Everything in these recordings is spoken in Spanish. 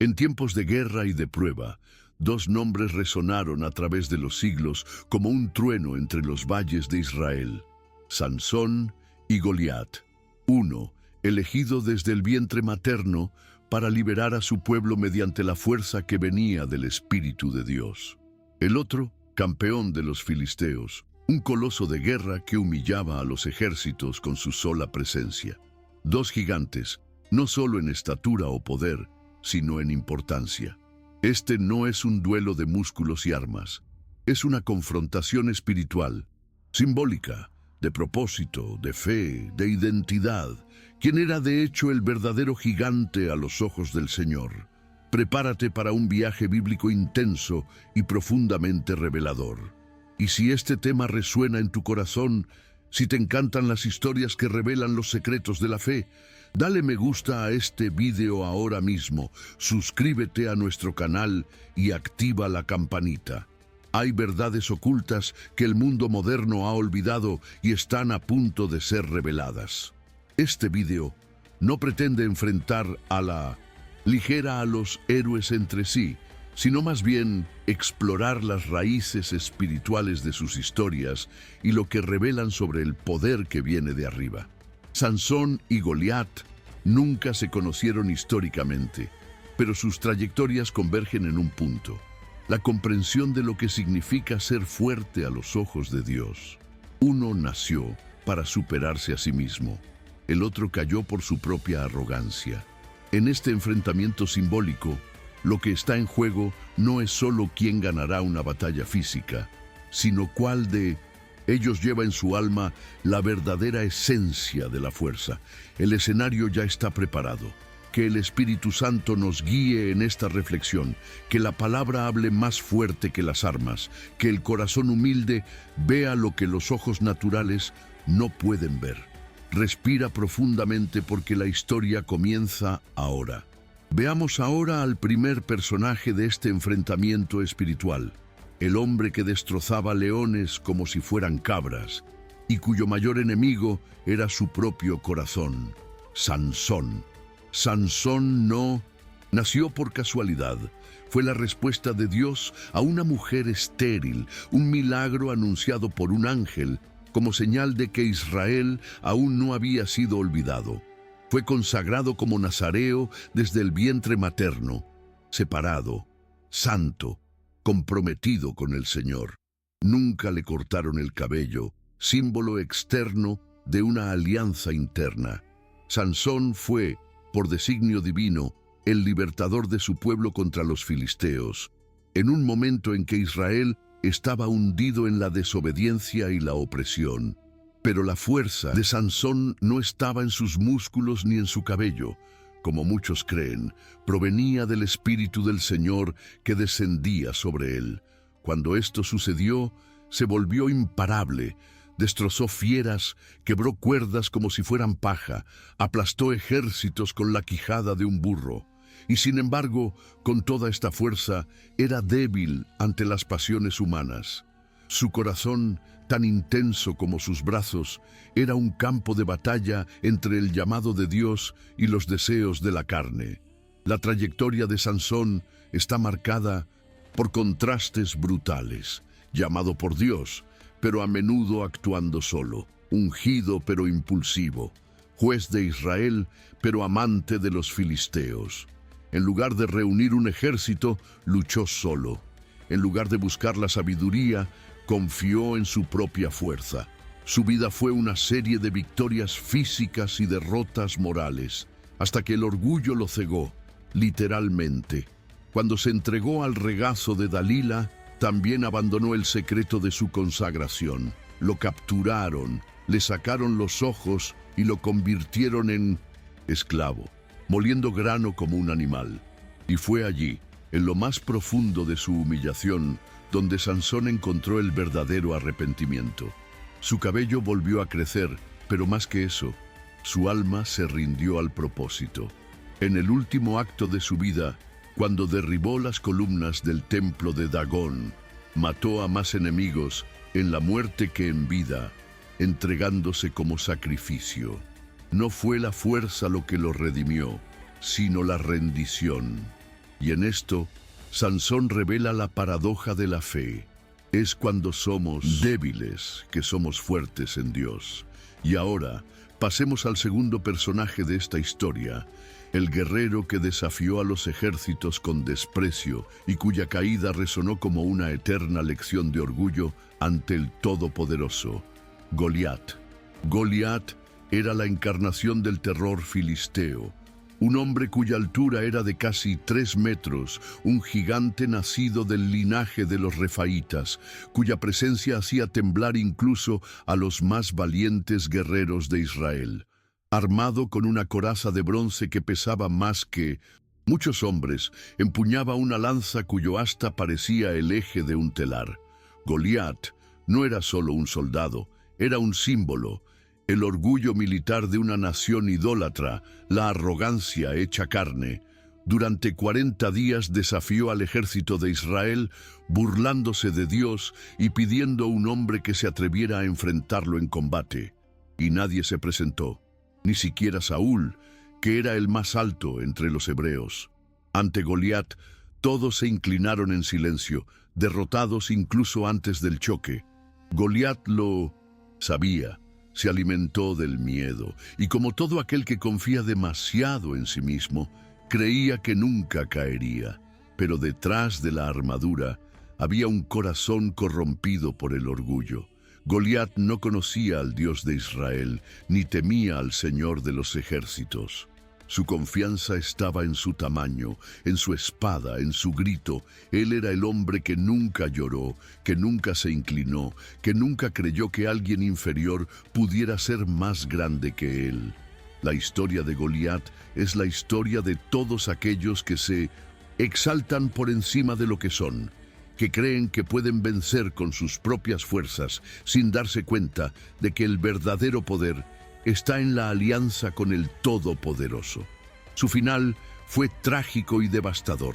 En tiempos de guerra y de prueba, dos nombres resonaron a través de los siglos como un trueno entre los valles de Israel: Sansón y Goliat. Uno, elegido desde el vientre materno para liberar a su pueblo mediante la fuerza que venía del Espíritu de Dios. El otro, campeón de los filisteos, un coloso de guerra que humillaba a los ejércitos con su sola presencia. Dos gigantes, no solo en estatura o poder, sino en importancia. Este no es un duelo de músculos y armas, es una confrontación espiritual, simbólica, de propósito, de fe, de identidad, quien era de hecho el verdadero gigante a los ojos del Señor. Prepárate para un viaje bíblico intenso y profundamente revelador. Y si este tema resuena en tu corazón, si te encantan las historias que revelan los secretos de la fe, dale me gusta a este video ahora mismo, suscríbete a nuestro canal y activa la campanita. Hay verdades ocultas que el mundo moderno ha olvidado y están a punto de ser reveladas. Este video no pretende enfrentar a la ligera a los héroes entre sí, sino más bien explorar las raíces espirituales de sus historias y lo que revelan sobre el poder que viene de arriba. Sansón y Goliat nunca se conocieron históricamente, pero sus trayectorias convergen en un punto: la comprensión de lo que significa ser fuerte a los ojos de Dios. Uno nació para superarse a sí mismo, el otro cayó por su propia arrogancia. En este enfrentamiento simbólico, lo que está en juego no es solo quién ganará una batalla física, sino cuál de ellos lleva en su alma la verdadera esencia de la fuerza. El escenario ya está preparado. Que el Espíritu Santo nos guíe en esta reflexión, que la palabra hable más fuerte que las armas, que el corazón humilde vea lo que los ojos naturales no pueden ver. Respira profundamente porque la historia comienza ahora. Veamos ahora al primer personaje de este enfrentamiento espiritual, el hombre que destrozaba leones como si fueran cabras, y cuyo mayor enemigo era su propio corazón: Sansón. Sansón no nació por casualidad. Fue la respuesta de Dios a una mujer estéril, un milagro anunciado por un ángel, como señal de que Israel aún no había sido olvidado. Fue consagrado como nazareo desde el vientre materno, separado, santo, comprometido con el Señor. Nunca le cortaron el cabello, símbolo externo de una alianza interna. Sansón fue, por designio divino, el libertador de su pueblo contra los filisteos, en un momento en que Israel estaba hundido en la desobediencia y la opresión. Pero la fuerza de Sansón no estaba en sus músculos ni en su cabello, como muchos creen. Provenía del Espíritu del Señor que descendía sobre él. Cuando esto sucedió, se volvió imparable. Destrozó fieras, quebró cuerdas como si fueran paja, aplastó ejércitos con la quijada de un burro. Y sin embargo, con toda esta fuerza, era débil ante las pasiones humanas. Su corazón, tan intenso como sus brazos, era un campo de batalla entre el llamado de Dios y los deseos de la carne. La trayectoria de Sansón está marcada por contrastes brutales: llamado por Dios, pero a menudo actuando solo; ungido pero impulsivo; juez de Israel, pero amante de los filisteos. En lugar de reunir un ejército, luchó solo. En lugar de buscar la sabiduría, confió en su propia fuerza. Su vida fue una serie de victorias físicas y derrotas morales, hasta que el orgullo lo cegó, literalmente. Cuando se entregó al regazo de Dalila, también abandonó el secreto de su consagración. Lo capturaron, le sacaron los ojos y lo convirtieron en esclavo, moliendo grano como un animal. Y fue allí, en lo más profundo de su humillación, donde Sansón encontró el verdadero arrepentimiento. Su cabello volvió a crecer, pero más que eso, su alma se rindió al propósito. En el último acto de su vida, cuando derribó las columnas del templo de Dagón, mató a más enemigos en la muerte que en vida, entregándose como sacrificio. No fue la fuerza lo que lo redimió, sino la rendición. Y en esto, Sansón revela la paradoja de la fe. Es cuando somos débiles que somos fuertes en Dios. Y ahora, pasemos al segundo personaje de esta historia, el guerrero que desafió a los ejércitos con desprecio y cuya caída resonó como una eterna lección de orgullo ante el Todopoderoso, Goliat. Goliat era la encarnación del terror filisteo, un hombre cuya altura era de casi 3 metros, un gigante nacido del linaje de los refaítas, cuya presencia hacía temblar incluso a los más valientes guerreros de Israel. Armado con una coraza de bronce que pesaba más que muchos hombres, empuñaba una lanza cuyo asta parecía el eje de un telar. Goliat no era solo un soldado, era un símbolo, el orgullo militar de una nación idólatra, la arrogancia hecha carne. Durante 40 días desafió al ejército de Israel, burlándose de Dios y pidiendo un hombre que se atreviera a enfrentarlo en combate. Y nadie se presentó, ni siquiera Saúl, que era el más alto entre los hebreos. Ante Goliat, todos se inclinaron en silencio, derrotados incluso antes del choque. Goliat lo sabía. Se alimentó del miedo, y como todo aquel que confía demasiado en sí mismo, creía que nunca caería. Pero detrás de la armadura había un corazón corrompido por el orgullo. Goliat no conocía al Dios de Israel, ni temía al Señor de los ejércitos. Su confianza estaba en su tamaño, en su espada, en su grito. Él era el hombre que nunca lloró, que nunca se inclinó, que nunca creyó que alguien inferior pudiera ser más grande que él. La historia de Goliat es la historia de todos aquellos que se exaltan por encima de lo que son, que creen que pueden vencer con sus propias fuerzas sin darse cuenta de que el verdadero poder está en la alianza con el Todopoderoso. Su final fue trágico y devastador.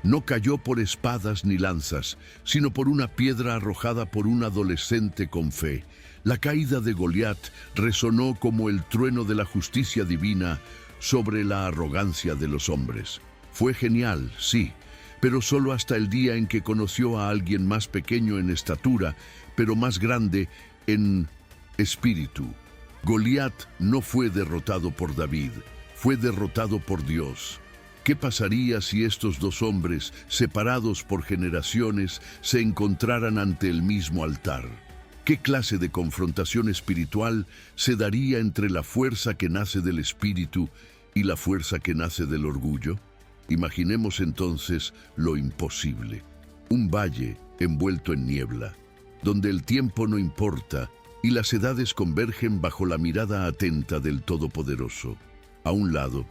No cayó por espadas ni lanzas, sino por una piedra arrojada por un adolescente con fe. La caída de Goliat resonó como el trueno de la justicia divina sobre la arrogancia de los hombres. Fue genial, sí, pero solo hasta el día en que conoció a alguien más pequeño en estatura, pero más grande en espíritu. Goliat no fue derrotado por David, fue derrotado por Dios. ¿Qué pasaría si estos dos hombres, separados por generaciones, se encontraran ante el mismo altar? ¿Qué clase de confrontación espiritual se daría entre la fuerza que nace del espíritu y la fuerza que nace del orgullo? Imaginemos entonces lo imposible. Un valle envuelto en niebla, donde el tiempo no importa y las edades convergen bajo la mirada atenta del Todopoderoso. A un lado,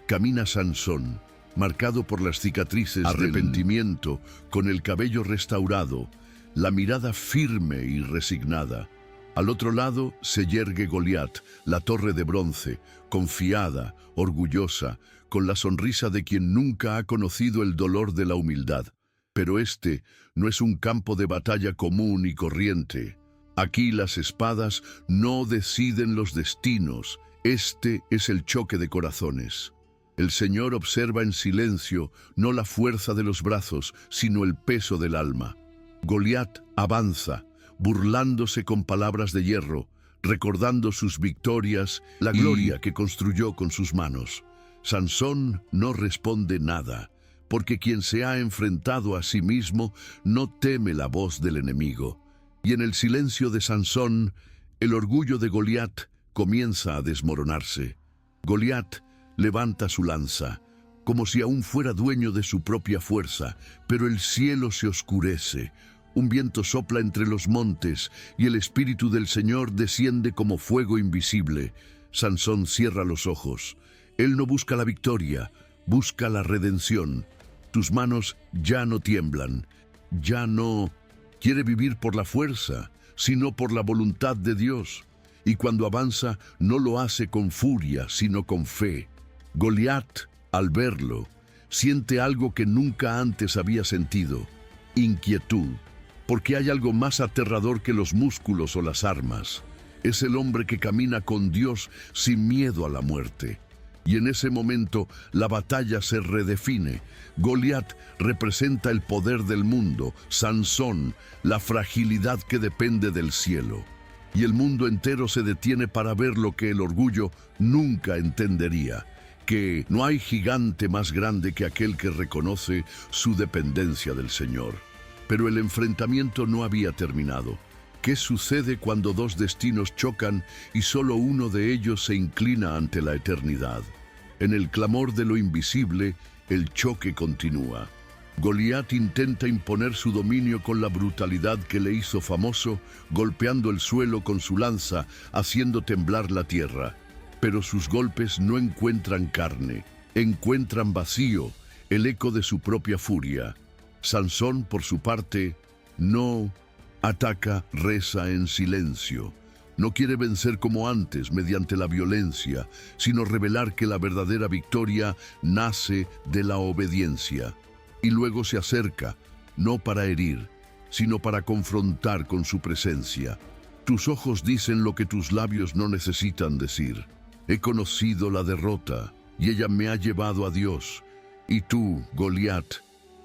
camina Sansón, marcado por las cicatrices del arrepentimiento, con el cabello restaurado, la mirada firme y resignada. Al otro lado se yergue Goliat, la torre de bronce, confiada, orgullosa, con la sonrisa de quien nunca ha conocido el dolor de la humildad. Pero este no es un campo de batalla común y corriente. Aquí las espadas no deciden los destinos. Este es el choque de corazones. El Señor observa en silencio no la fuerza de los brazos, sino el peso del alma. Goliat avanza, burlándose con palabras de hierro, recordando sus victorias, la gloria que construyó con sus manos. Sansón no responde nada, porque quien se ha enfrentado a sí mismo no teme la voz del enemigo. Y en el silencio de Sansón, el orgullo de Goliat comienza a desmoronarse. Goliat levanta su lanza, como si aún fuera dueño de su propia fuerza, pero el cielo se oscurece. Un viento sopla entre los montes y el Espíritu del Señor desciende como fuego invisible. Sansón cierra los ojos. Él no busca la victoria, busca la redención. Tus manos ya no tiemblan, ya no quiere vivir por la fuerza, sino por la voluntad de Dios. Y cuando avanza, no lo hace con furia, sino con fe. Goliat, al verlo, siente algo que nunca antes había sentido: inquietud, porque hay algo más aterrador que los músculos o las armas. Es el hombre que camina con Dios sin miedo a la muerte. Y en ese momento la batalla se redefine. Goliat representa el poder del mundo, Sansón, la fragilidad que depende del cielo. Y el mundo entero se detiene para ver lo que el orgullo nunca entendería, que no hay gigante más grande que aquel que reconoce su dependencia del Señor. Pero el enfrentamiento no había terminado. ¿Qué sucede cuando dos destinos chocan y solo uno de ellos se inclina ante la eternidad? En el clamor de lo invisible, el choque continúa. Goliat intenta imponer su dominio con la brutalidad que le hizo famoso, golpeando el suelo con su lanza, haciendo temblar la tierra. Pero sus golpes no encuentran carne, encuentran vacío, el eco de su propia furia. Sansón, por su parte, no ataca, reza en silencio. No quiere vencer como antes mediante la violencia, sino revelar que la verdadera victoria nace de la obediencia. Y luego se acerca, no para herir, sino para confrontar con su presencia. Tus ojos dicen lo que tus labios no necesitan decir. He conocido la derrota, y ella me ha llevado a Dios. Y tú, Goliat,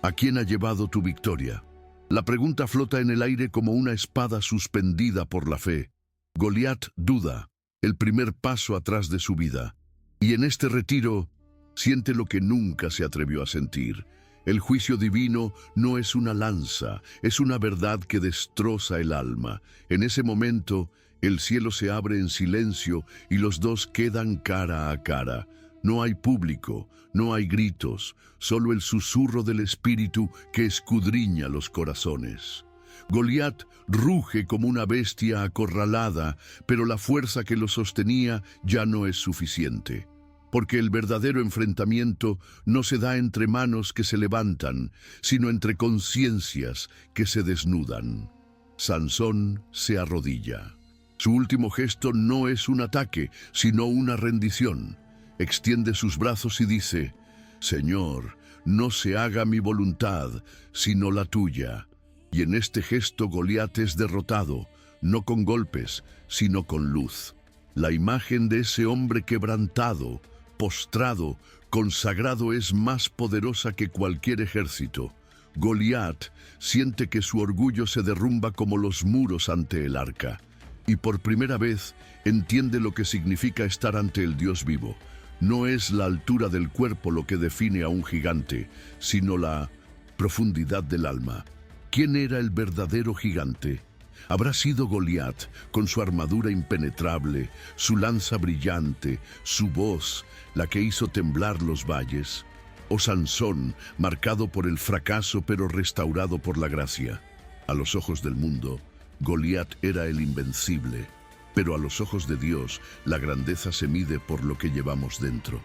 ¿a quién ha llevado tu victoria? La pregunta flota en el aire como una espada suspendida por la fe. Goliat duda, el primer paso atrás de su vida. Y en este retiro, siente lo que nunca se atrevió a sentir. El juicio divino no es una lanza, es una verdad que destroza el alma. En ese momento, el cielo se abre en silencio y los dos quedan cara a cara. No hay público, no hay gritos, solo el susurro del espíritu que escudriña los corazones. Goliat ruge como una bestia acorralada, pero la fuerza que lo sostenía ya no es suficiente. Porque el verdadero enfrentamiento no se da entre manos que se levantan, sino entre conciencias que se desnudan. Sansón se arrodilla. Su último gesto no es un ataque, sino una rendición. Extiende sus brazos y dice: Señor, no se haga mi voluntad, sino la tuya. Y en este gesto Goliat es derrotado, no con golpes, sino con luz. La imagen de ese hombre quebrantado, postrado, consagrado es más poderosa que cualquier ejército. Goliat siente que su orgullo se derrumba como los muros ante el arca. Y por primera vez entiende lo que significa estar ante el Dios vivo. No es la altura del cuerpo lo que define a un gigante, sino la profundidad del alma. ¿Quién era el verdadero gigante? ¿Habrá sido Goliat, con su armadura impenetrable, su lanza brillante, su voz, la que hizo temblar los valles? ¿O Sansón, marcado por el fracaso pero restaurado por la gracia? A los ojos del mundo, Goliat era el invencible, pero a los ojos de Dios, la grandeza se mide por lo que llevamos dentro.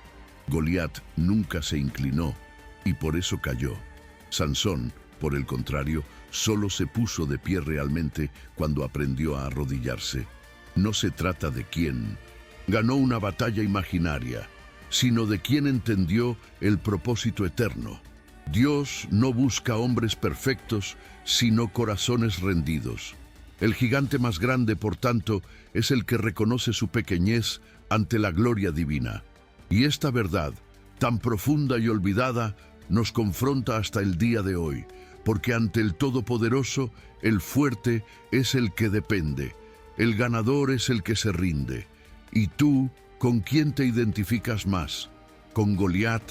Goliat nunca se inclinó y por eso cayó. Sansón, por el contrario, solo se puso de pie realmente cuando aprendió a arrodillarse. No se trata de quién ganó una batalla imaginaria, sino de quién entendió el propósito eterno. Dios no busca hombres perfectos, sino corazones rendidos. El gigante más grande, por tanto, es el que reconoce su pequeñez ante la gloria divina. Y esta verdad, tan profunda y olvidada, nos confronta hasta el día de hoy, porque ante el Todopoderoso, el fuerte es el que depende, el ganador es el que se rinde. ¿Y tú, con quién te identificas más? ¿Con Goliat,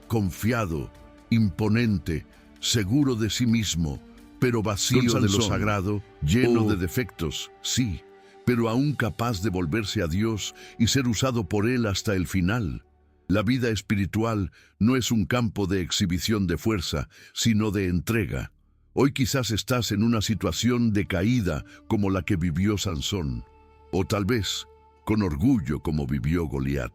confiado, imponente, seguro de sí mismo, pero vacío de lo sagrado, lleno de defectos, sí, pero aún capaz de volverse a Dios y ser usado por Él hasta el final? La vida espiritual no es un campo de exhibición de fuerza, sino de entrega. Hoy quizás estás en una situación de caída como la que vivió Sansón, o tal vez con orgullo como vivió Goliat,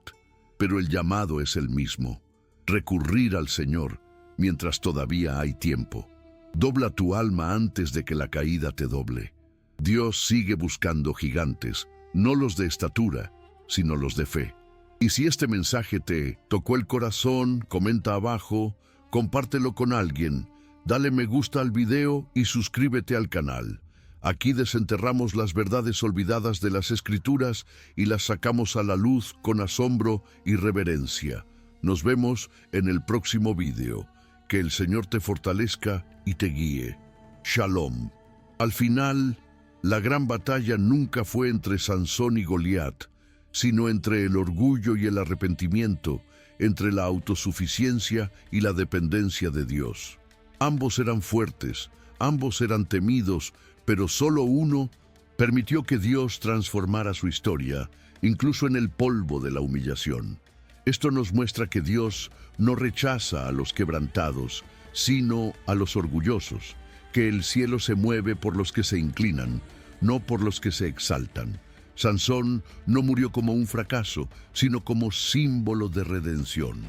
pero el llamado es el mismo: recurrir al Señor mientras todavía hay tiempo. Dobla tu alma antes de que la caída te doble. Dios sigue buscando gigantes, no los de estatura, sino los de fe. Y si este mensaje te tocó el corazón, comenta abajo, compártelo con alguien, dale me gusta al video y suscríbete al canal. Aquí desenterramos las verdades olvidadas de las Escrituras y las sacamos a la luz con asombro y reverencia. Nos vemos en el próximo video. Que el Señor te fortalezca y te guíe. Shalom. Al final, la gran batalla nunca fue entre Sansón y Goliat, sino entre el orgullo y el arrepentimiento, entre la autosuficiencia y la dependencia de Dios. Ambos eran fuertes, ambos eran temidos, pero solo uno permitió que Dios transformara su historia, incluso en el polvo de la humillación. Esto nos muestra que Dios no rechaza a los quebrantados, sino a los orgullosos, que el cielo se mueve por los que se inclinan, no por los que se exaltan. Sansón no murió como un fracaso, sino como símbolo de redención.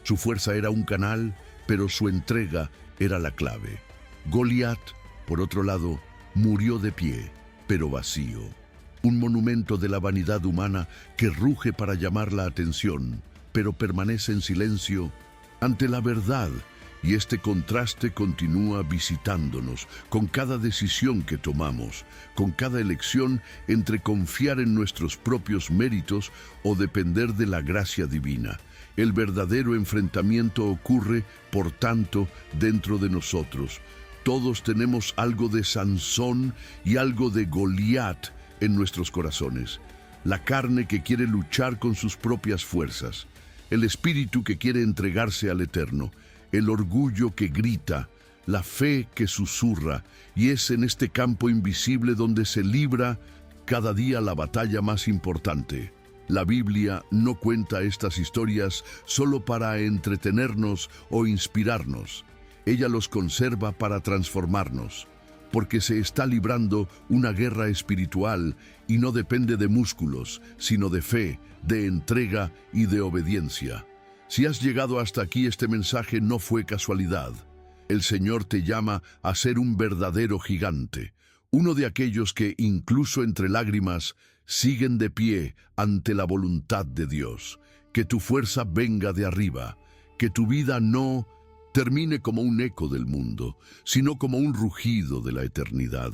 Su fuerza era un canal, pero su entrega era la clave. Goliat, por otro lado, murió de pie, pero vacío. Un monumento de la vanidad humana que ruge para llamar la atención, pero permanece en silencio ante la verdad. Y este contraste continúa visitándonos con cada decisión que tomamos, con cada elección entre confiar en nuestros propios méritos o depender de la gracia divina. El verdadero enfrentamiento ocurre, por tanto, dentro de nosotros. Todos tenemos algo de Sansón y algo de Goliat en nuestros corazones. La carne que quiere luchar con sus propias fuerzas, el espíritu que quiere entregarse al Eterno, el orgullo que grita, la fe que susurra, y es en este campo invisible donde se libra cada día la batalla más importante. La Biblia no cuenta estas historias solo para entretenernos o inspirarnos. Ella los conserva para transformarnos, porque se está librando una guerra espiritual y no depende de músculos, sino de fe, de entrega y de obediencia. Si has llegado hasta aquí, este mensaje no fue casualidad. El Señor te llama a ser un verdadero gigante, uno de aquellos que, incluso entre lágrimas, siguen de pie ante la voluntad de Dios. Que tu fuerza venga de arriba, que tu vida no termine como un eco del mundo, sino como un rugido de la eternidad.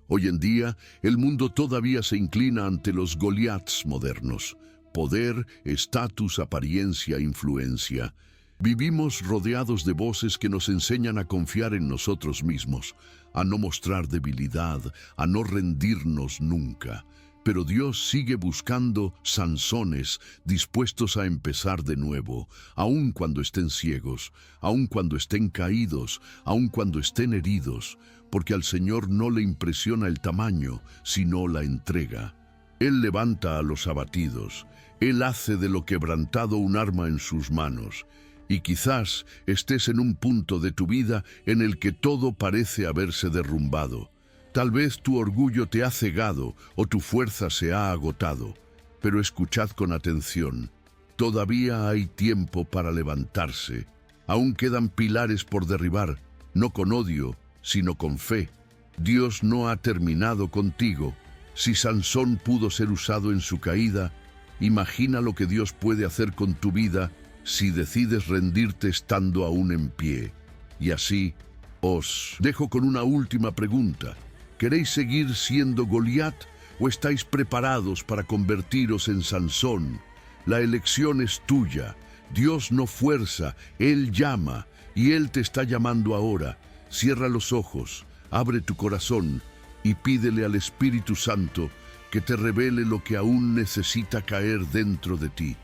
Hoy en día, el mundo todavía se inclina ante los Goliats modernos. Poder, estatus, apariencia, influencia. Vivimos rodeados de voces que nos enseñan a confiar en nosotros mismos, a no mostrar debilidad, a no rendirnos nunca. Pero Dios sigue buscando Sansones dispuestos a empezar de nuevo, aun cuando estén ciegos, aun cuando estén caídos, aun cuando estén heridos, porque al Señor no le impresiona el tamaño, sino la entrega. Él levanta a los abatidos. Él hace de lo quebrantado un arma en sus manos. Y quizás estés en un punto de tu vida en el que todo parece haberse derrumbado. Tal vez tu orgullo te ha cegado o tu fuerza se ha agotado. Pero escuchad con atención. Todavía hay tiempo para levantarse. Aún quedan pilares por derribar, no con odio, sino con fe. Dios no ha terminado contigo. Si Sansón pudo ser usado en su caída, imagina lo que Dios puede hacer con tu vida si decides rendirte estando aún en pie. Y así, os dejo con una última pregunta. ¿Queréis seguir siendo Goliat o estáis preparados para convertiros en Sansón? La elección es tuya. Dios no fuerza, Él llama, y Él te está llamando ahora. Cierra los ojos, abre tu corazón y pídele al Espíritu Santo que te revele lo que aún necesita caer dentro de ti.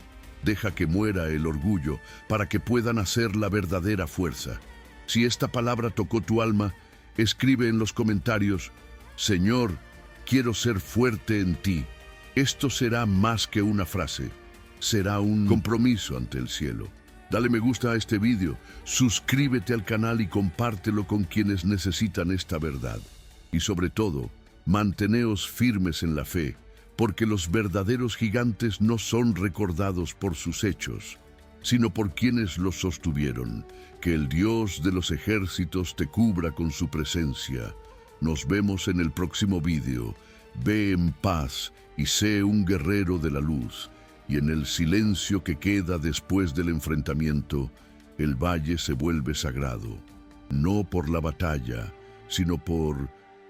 Deja que muera el orgullo para que pueda nacer la verdadera fuerza. Si esta palabra tocó tu alma, escribe en los comentarios: Señor, quiero ser fuerte en ti. Esto será más que una frase, será un compromiso ante el cielo. Dale me gusta a este vídeo, suscríbete al canal y compártelo con quienes necesitan esta verdad. Y sobre todo, manteneos firmes en la fe, porque los verdaderos gigantes no son recordados por sus hechos, sino por quienes los sostuvieron. Que el Dios de los ejércitos te cubra con su presencia. Nos vemos en el próximo vídeo. Ve en paz y sé un guerrero de la luz. Y en el silencio que queda después del enfrentamiento, el valle se vuelve sagrado, no por la batalla, sino por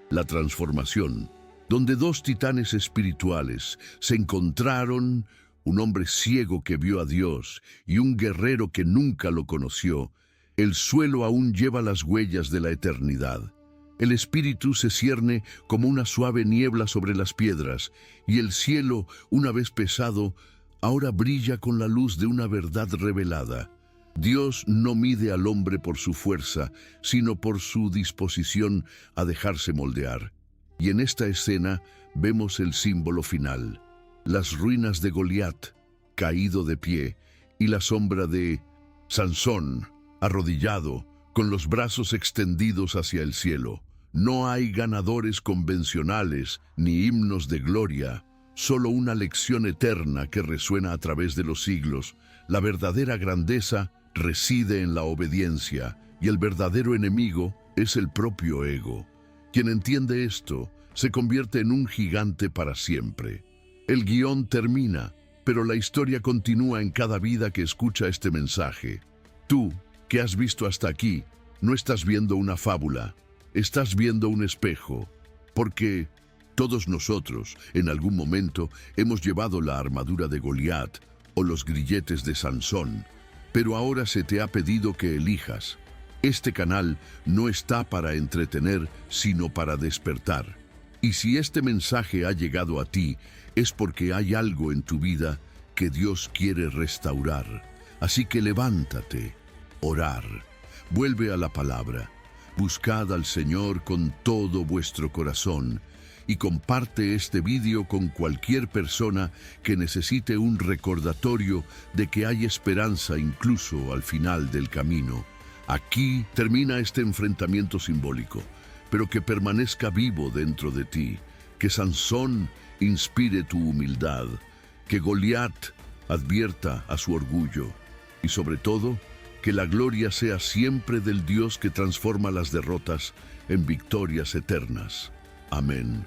la transformación, donde dos titanes espirituales se encontraron, un hombre ciego que vio a Dios y un guerrero que nunca lo conoció. El suelo aún lleva las huellas de la eternidad. El espíritu se cierne como una suave niebla sobre las piedras, y el cielo, una vez pesado, ahora brilla con la luz de una verdad revelada. Dios no mide al hombre por su fuerza, sino por su disposición a dejarse moldear. Y en esta escena vemos el símbolo final: las ruinas de Goliat, caído de pie, y la sombra de Sansón, arrodillado, con los brazos extendidos hacia el cielo. No hay ganadores convencionales ni himnos de gloria, solo una lección eterna que resuena a través de los siglos. La verdadera grandeza reside en la obediencia, y el verdadero enemigo es el propio ego. Quien entiende esto se convierte en un gigante para siempre. El guión termina, pero la historia continúa en cada vida que escucha este mensaje. Tú, que has visto hasta aquí, no estás viendo una fábula, estás viendo un espejo, porque todos nosotros, en algún momento, hemos llevado la armadura de Goliat o los grilletes de Sansón, pero ahora se te ha pedido que elijas. Este canal no está para entretener, sino para despertar. Y si este mensaje ha llegado a ti, es porque hay algo en tu vida que Dios quiere restaurar. Así que levántate, orar, vuelve a la palabra, buscad al Señor con todo vuestro corazón y comparte este vídeo con cualquier persona que necesite un recordatorio de que hay esperanza incluso al final del camino. Aquí termina este enfrentamiento simbólico, pero que permanezca vivo dentro de ti, que Sansón inspire tu humildad, que Goliat advierta a su orgullo y sobre todo, que la gloria sea siempre del Dios que transforma las derrotas en victorias eternas. Amén.